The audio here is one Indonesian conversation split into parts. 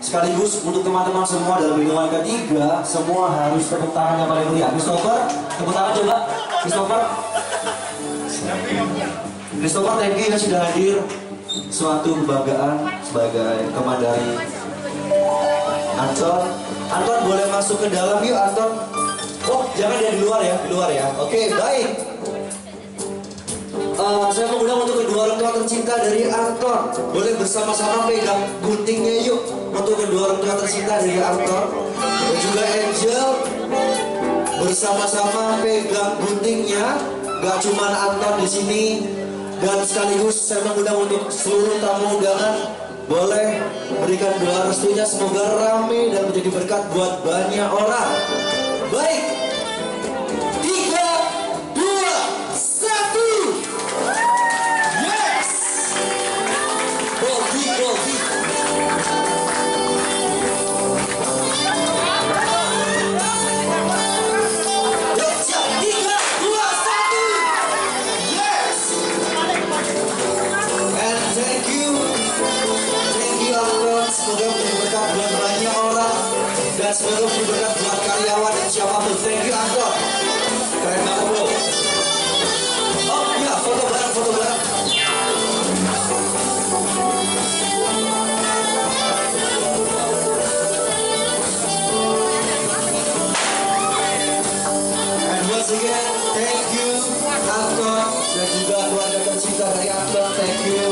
Sekaligus untuk teman-teman semua dalam hitungan ketiga, semua harus tepuk tangan yang paling meriah. Christopher, tepuk tangan coba. Christopher, thank you ya sudah hadir. Suatu kebanggaan sebagai teman dari Anton. Anton boleh masuk ke dalam yuk Anton. Oh jangan dia di luar ya, Oke, baik. Saya mengundang untuk kedua orang tua tercinta dari Anton. Boleh bersama-sama pegang guntingnya yuk. Untuk kedua orang tua tercinta dari Anton dan juga Angel, bersama-sama pegang guntingnya. Gak cuma Anton di sini. Dan sekaligus saya mengundang untuk seluruh tamu undangan, boleh berikan doa restunya semoga rame dan menjadi berkat buat banyak orang. Baik, 3, 2, 1. Yes. Goldie. Semoga menjadi berkat buat banyak orang dan semoga menjadi berkat buat karyawan dan siapapun. Thank you Anton, keren banget bro. Oh iya, foto bareng. And once again, thank you Anton dan juga keluarga tercinta dari Anton. Thank you.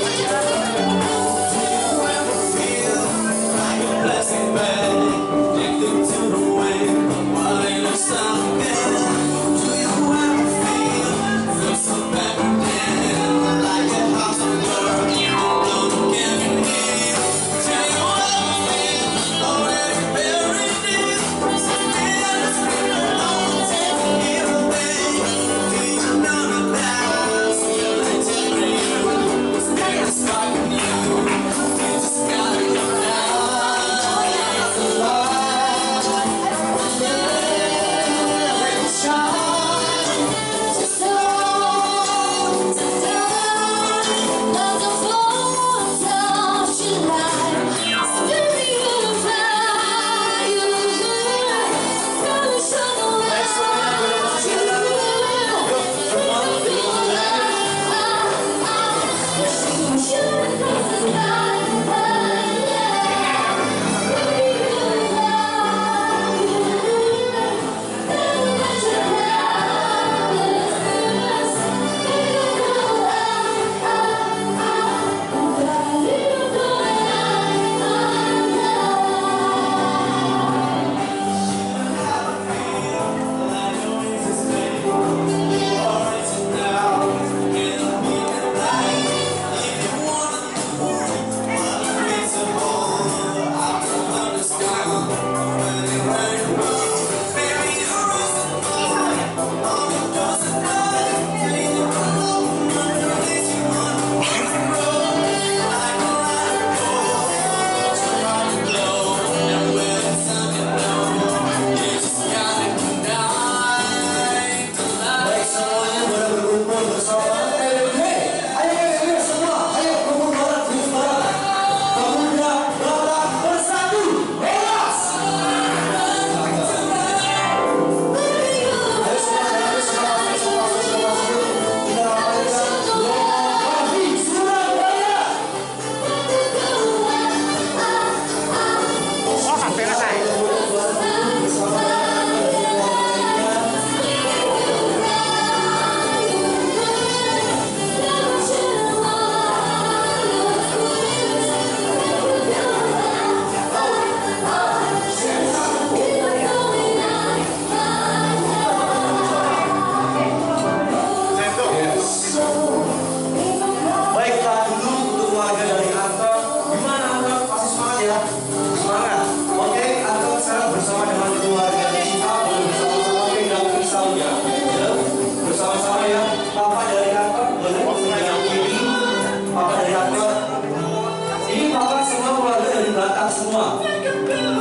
semua.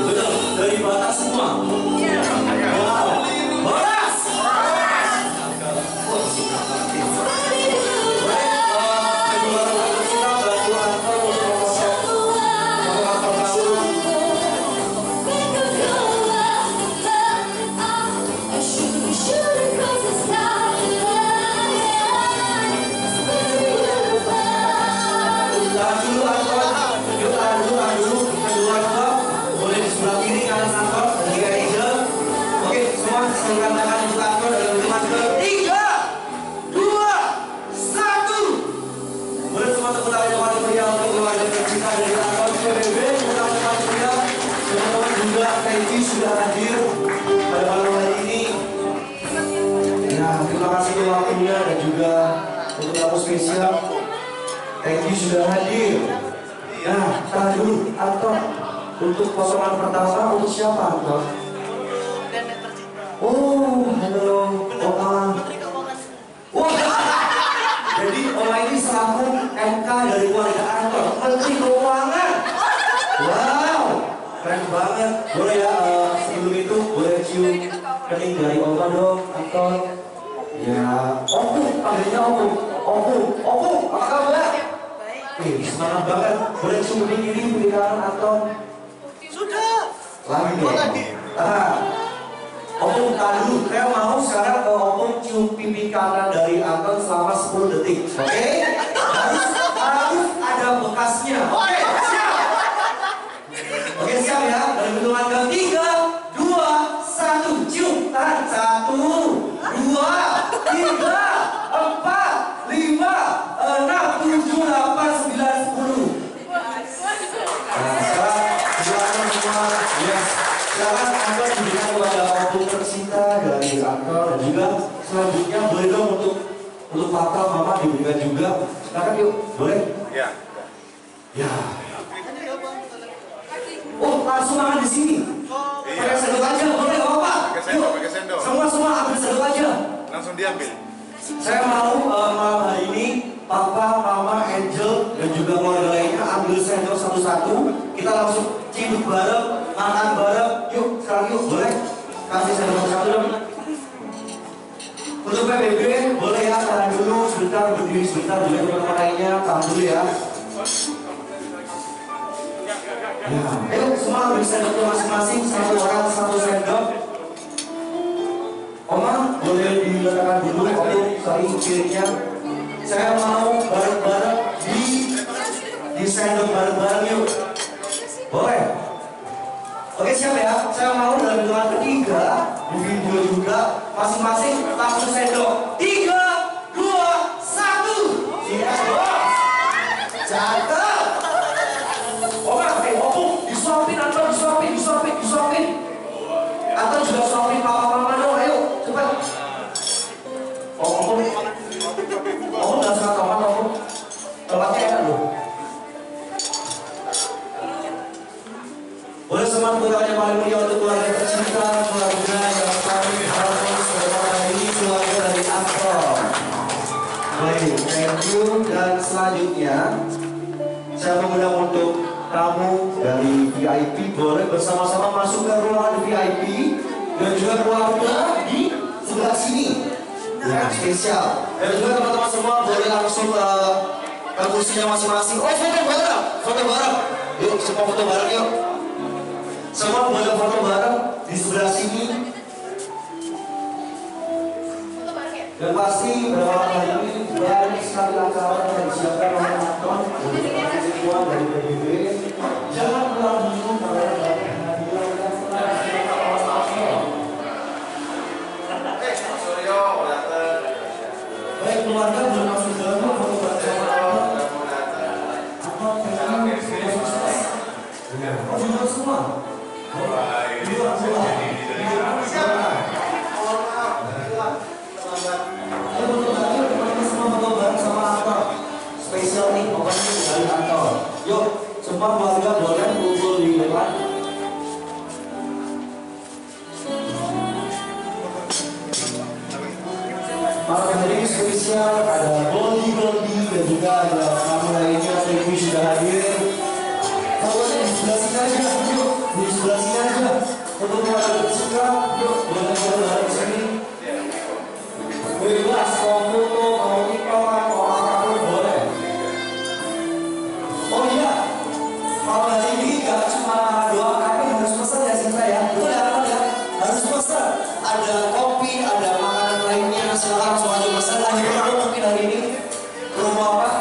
Betul, dari Batak semua. Wow. Boras. sudah hadir pada malam hari ini. Ya, terima kasih waktunya dan juga untuk tamu spesial. Thank you sudah hadir. Nah, tahan dulu, Anton. Untuk kosongan pertama untuk siapa, Anton? Oh, halo, Oma. Wah, jadi Oma ini selaku MK dari keluarga Anton, Menteri Keuangan. Wow, keren banget. Boleh ya, sebelum itu boleh cium kening dari Oma dong, Anton. Ya, panggilnya Opu, apa kabar? Semangat banget. Boleh cium kening kiri, kiri kanan, Anton. Sudah. Lagi. Opung tahan dulu, saya mau sekarang Opung cium pipi kanan dari Anton selama 10 detik. Oke? Harus ada bekasnya. Oke, siap? Oke, siap ya? Dari hitungan ke 3, 2, 1, cium. Tahan. 1, 2, 3, 4, 5, 6, 7, 8, 9, 10. Nah, sekarang semua. Yes. Sekarang Anton diberikan kepada Opung tercinta dari Anton dan juga selanjutnya boleh dong untuk papa mama diberikan juga. Silakan yuk, boleh? Ya. Ya. Oh, langsung makan di sini. Pakai sendok aja, boleh nggak apa-apa? Pakai sendok. Semua ambil sendok aja. Langsung diambil. Saya mau malam hari ini papa, mama, Angel dan juga keluarga lainnya ambil sendok satu-satu. Kita langsung ciduk bareng, makan bareng. Yuk, sekarang yuk, boleh? Kasih sendok satu dong. Untuk PBB, boleh ya, tahan dulu sebentar, berdiri sebentar, juga teman-teman lainnya, tahan dulu ya. Ya, ayo semua ambil sendoknya masing-masing, satu orang satu sendok. Oma, boleh diletakkan dulu, Om, saling kirinya. Saya mau bareng-bareng di sendok bareng-bareng yuk. Boleh? Oke, siap ya. Saya mau dalam hitungan ketiga di video juga masing-masing langsung sendok. 3, 2, 1. Siap, bos. Cakep. Opung, disuapin, Anton, disuapin. Anton juga suapin papa-mama dong, ayo, cepat. Opung nggak suka tomat, Opung. Tomatnya enak loh. Boleh semangat yang paling mulia untuk keluarga tercinta, keluarga yang paling harus bersama ini, keluarga dari Anton. Baik, thank you. Dan selanjutnya saya mengundang untuk tamu dari VIP, boleh bersama-sama masuk ke ruangan VIP dan juga keluarga di sebelah sini. Ya, spesial. Dan juga teman-teman semua boleh langsung ke kursinya masing-masing. Oh, foto bareng. Yuk, semua foto bareng yuk. Semua boleh foto bareng di sebelah sini. Dan pasti pada malam hari ini banyak sekali acara yang disiapkan oleh Anton untuk mahasiswa dari PBB. Jangan pulang dulu karena banyak hadiah yang telah disiapkan oleh Anton. Baik, keluarga boleh masuk ke dalam foto bersama Anton. Anton pengen sukses. Oh, juga semua. Spesial nih, pokoknya dari Anton. Yuk, semua keluarga boleh kumpul di depan. Malam hari ini spesial, ada Goldie dan juga ada tamu lainnya. Thank you sudah hadir. Pokoknya di sebelah sini aja, yuk, di sebelah sini aja. Untuk keluarga tercinta, yuk, boleh dari sini. Bebas, mau foto, mau tiktokan, mau apapun boleh. Oh iya, malam hari ini gak cuma doa kami harus pesan ya Sinta ya. Betul ya, ya? Harus pesan. Ada kopi, ada makanan lainnya, silakan langsung aja pesan. Lagi berapa mungkin hari ini? Rumah apa?